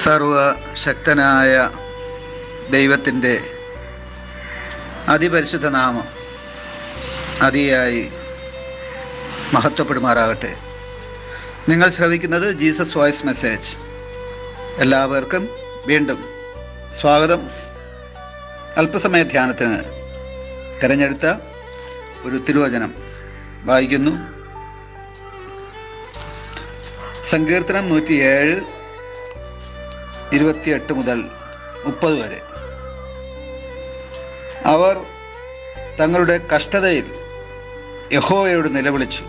സർവശക്തനായ ദൈവത്തിൻ്റെ അതിപരിശുദ്ധ നാമം അതിയായി മഹത്വപ്പെടുമാറാകട്ടെ. നിങ്ങൾ ശ്രവിക്കുന്നത് ജീസസ് വോയിസ് മെസ്സേജ്. എല്ലാവർക്കും വീണ്ടും സ്വാഗതം. അല്പസമയ ധ്യാനത്തിന് തിരഞ്ഞെടുത്ത ഒരു തിരുവചനം വായിക്കുന്നു. സങ്കീർത്തനം 107 28 മുതൽ 30 വരെ. അവർ തങ്ങളുടെ കഷ്ടതയിൽ യഹോവയോട് നിലവിളിച്ചു.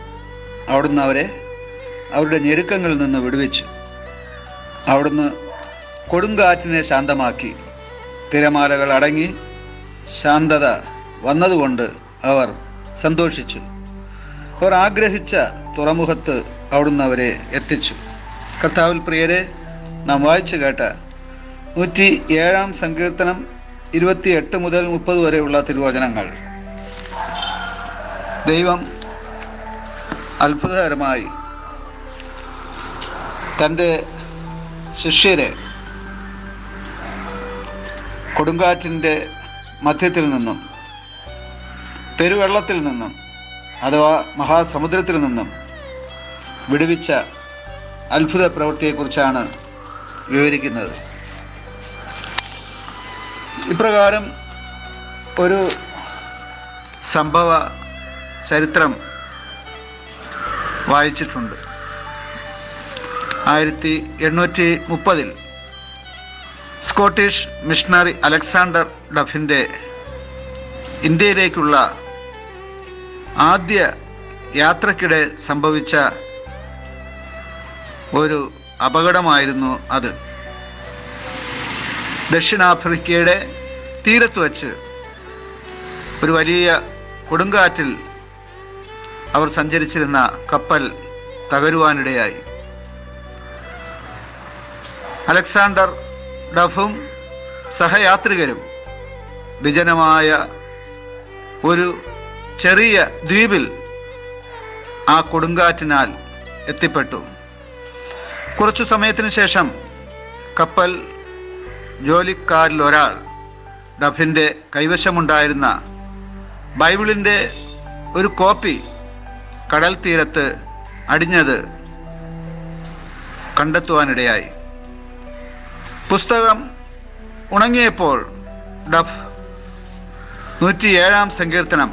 അവിടുന്ന് അവരെ അവരുടെ ഞെരുക്കങ്ങളിൽ നിന്ന് വിടുവിച്ചു. അവിടുന്ന് കൊടുങ്കാറ്റിനെ ശാന്തമാക്കി. തിരമാലകൾ അടങ്ങി ശാന്തത വന്നതുകൊണ്ട് അവർ സന്തോഷിച്ചു. അവർ ആഗ്രഹിച്ച തുറമുഖത്ത് അവിടുന്ന് അവരെ എത്തിച്ചു. കർത്താവിൽ പ്രിയരെ, നാം വായിച്ചു കേട്ട 107 സങ്കീർത്തനം 28 മുതൽ 30 വരെയുള്ള തിരുവചനങ്ങൾ ദൈവം അത്ഭുതകരമായി തൻ്റെ ശിഷ്യരെ കൊടുങ്കാറ്റിൻ്റെ മധ്യത്തിൽ നിന്നും പെരുവെള്ളത്തിൽ നിന്നും അഥവാ മഹാസമുദ്രത്തിൽ നിന്നും വിടുവിച്ച അത്ഭുത പ്രവൃത്തിയെക്കുറിച്ചാണ് വിവരിക്കുന്നത്. ഇപ്രകാരം ഒരു സംഭവ ചരിത്രം വായിച്ചിട്ടുണ്ട്. 1830 സ്കോട്ടിഷ് മിഷണറി അലക്സാണ്ടർ ഡഫിൻ്റെ ഇന്ത്യയിലേക്കുള്ള ആദ്യ യാത്രക്കിടെ സംഭവിച്ച ഒരു അപകടമായിരുന്നു അത്. ദക്ഷിണാഫ്രിക്കയുടെ തീരത്ത് വച്ച് ഒരു വലിയ കൊടുങ്കാറ്റിൽ അവർ സഞ്ചരിച്ചിരുന്ന കപ്പൽ തകരുവാനിടയായി. അലക്സാണ്ടർ ഡഫും സഹയാത്രികരും വിജനമായ ഒരു ചെറിയ ദ്വീപിൽ ആ കൊടുങ്കാറ്റിനാൽ എത്തിപ്പെട്ടു. കുറച്ചു സമയത്തിന് ശേഷം കപ്പൽ ജോലിക്കാരിൽ ഒരാൾ ഡഫിൻ്റെ കൈവശമുണ്ടായിരുന്ന ബൈബിളിൻ്റെ ഒരു കോപ്പി കടൽ തീരത്ത് അടിഞ്ഞത് കണ്ടെത്തുവാനിടയായി. പുസ്തകം ഉണങ്ങിയപ്പോൾ ഡഫ് 107 സങ്കീർത്തനം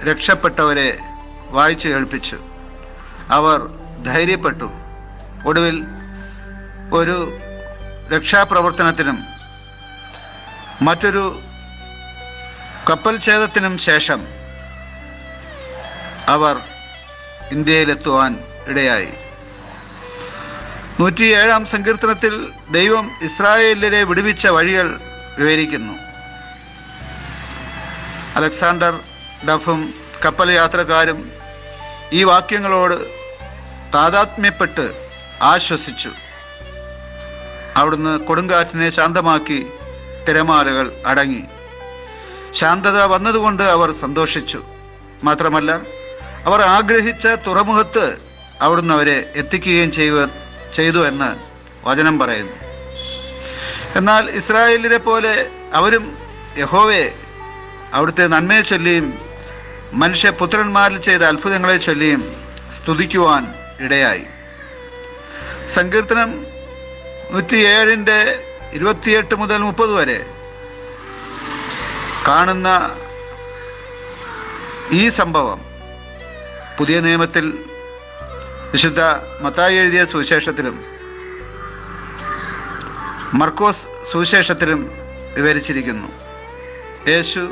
രക്ഷപ്പെട്ടവരെ വായിച്ചു കേൾപ്പിച്ചു. അവർ ധൈര്യപ്പെട്ടു. ഒടുവിൽ ഒരു രക്ഷാപ്രവർത്തനത്തിനും മറ്റൊരു കപ്പൽ ഛേദത്തിനും ശേഷം അവർ ഇന്ത്യയിലെത്തുവാൻ ഇടയായി. 107 സങ്കീർത്തനത്തിൽ ദൈവം ഇസ്രായേലിനെ വിടുവിച്ച വഴികൾ വിവരിക്കുന്നു. അലക്സാണ്ടർ ഡഫും കപ്പൽ യാത്രക്കാരും ഈ വാക്യങ്ങളോട് താതാത്മ്യപ്പെട്ട് ആശ്വസിച്ചു. അവിടുന്ന് കൊടുങ്കാറ്റിനെ ശാന്തമാക്കി. തിരമാലകൾ അടങ്ങി. ശാന്തത വന്നതുകൊണ്ട് അവർ സന്തോഷിച്ചു. മാത്രമല്ല, അവർ ആഗ്രഹിച്ച തുറമുഖത്ത് അവിടുന്ന് അവരെ എത്തിക്കുകയും ചെയ്തു എന്ന് വചനം പറയുന്നു. എന്നാൽ ഇസ്രായേലിനെ പോലെ അവരും യഹോവയെ അവിടുത്തെ നന്മയെ ചൊല്ലിയും മനുഷ്യപുത്രന്മാരിൽ ചെയ്ത അത്ഭുതങ്ങളെ ചൊല്ലിയും സ്തുതിക്കുവാൻ ഇടയായി. സങ്കീർത്തനം 107 28 മുതൽ 30 വരെ കാണുന്ന ഈ സംഭവം പുതിയ നിയമത്തിൽ വിശുദ്ധ മത്തായി എഴുതിയ സുവിശേഷത്തിലും മർക്കോസ് സുവിശേഷത്തിലും വിവരിച്ചിരിക്കുന്നു. യേശു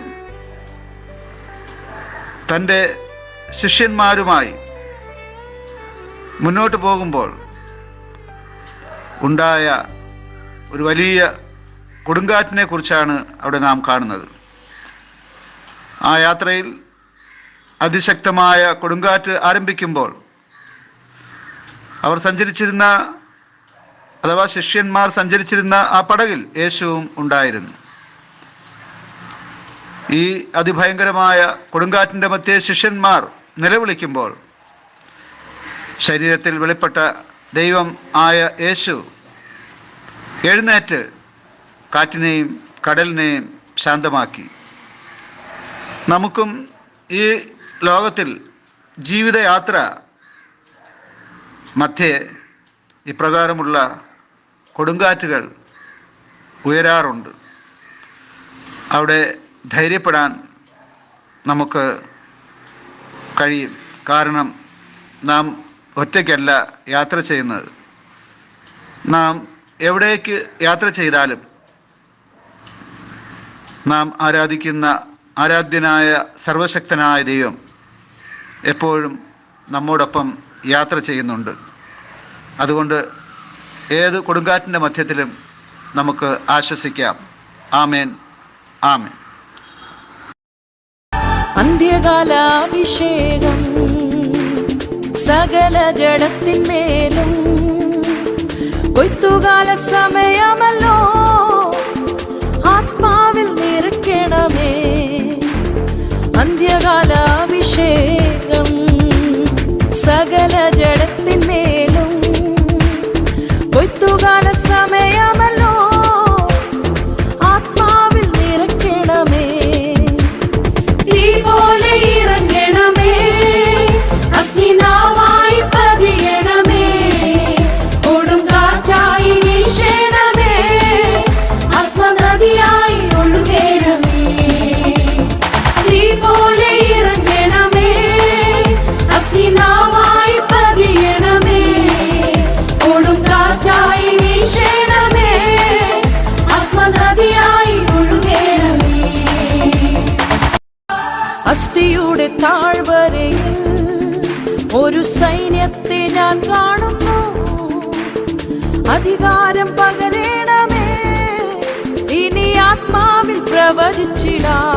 തൻ്റെ ശിഷ്യന്മാരുമായി മുന്നോട്ട് പോകുമ്പോൾ ഉണ്ടായ ഒരു വലിയ കൊടുങ്കാറ്റിനെ കുറിച്ചാണ് അവിടെ നാം കാണുന്നത്. ആ യാത്രയിൽ അതിശക്തമായ കൊടുങ്കാറ്റ് ആരംഭിക്കുമ്പോൾ അവർ സഞ്ചരിച്ചിരുന്ന അഥവാ ശിഷ്യന്മാർ സഞ്ചരിച്ചിരുന്ന ആ പടകിൽ യേശുവും ഉണ്ടായിരുന്നു. ഈ അതിഭയങ്കരമായ കൊടുങ്കാറ്റിൻ്റെ മധ്യേ ശിഷ്യന്മാർ നിലവിളിക്കുമ്പോൾ ശരീരത്തിൽ വെളിപ്പെട്ട ദൈവം ആയ യേശു എഴുന്നേറ്റ് കാറ്റിനെയും കടലിനെയും ശാന്തമാക്കി. നമുക്കും ഈ ലോകത്തിൽ ജീവിതയാത്ര മധ്യേ ഇപ്രകാരമുള്ള കൊടുങ്കാറ്റുകൾ ഉയരാറുണ്ട്. അവിടെ ധൈര്യപ്പെടാൻ നമുക്ക് കഴിയും. കാരണം നാം ഒറ്റയ്ക്കല്ല യാത്ര ചെയ്യുന്നത്. നാം എവിടേക്ക് യാത്ര ചെയ്താലും നാം ആരാധിക്കുന്ന ആരാധ്യനായ സർവശക്തനായ ദൈവം എപ്പോഴും നമ്മോടൊപ്പം യാത്ര ചെയ്യുന്നുണ്ട്. അതുകൊണ്ട് ഏത് കൊടുങ്കാറ്റിൻ്റെ മധ്യത്തിലും നമുക്ക് ആശ്വസിക്കാം. ആമേൻ, ആമേൻ. അന്ത്യകാലാഭിഷേകം സകല ജഡത്തിന്മേലും കൊയ്ത്തുകാല സമയമല്ലോ, ആത്മാവിൽ നിറയ്ക്കണമേ. അന്ത്യകാലാഭിഷേകം സകല ജഡത്തിന്മേലും കൊയ്ത്തുകാല സമയമല്ലോ, ആത്മാവിൽ നിറയ്ക്കണമേ. തീ പോലെ ഇറങ്ങണമേ, അഗ്നിനാവായി പതിയണമേ, കൊടുങ്കാറ്റായി വീശണമേ, ആത്മനദിയായി ഒഴുകണമേ. തീ പോലെ ഇറങ്ങണമേ, അഗ്നിനാവായി പതിയണമേ, കൊടുങ്കാറ്റായി വീശണമേ, ആത്മനദിയായി ഒഴുകണമേ. അസ്ഥിയുടെ താഴ്വരയിൽ ഒരു സൈന്യത്തെ ഞാൻ കാണുന്നു. അധികാരം പകരണമേ, ഇനി ആത്മാവിൽ പ്രവചിച്ചിടാം.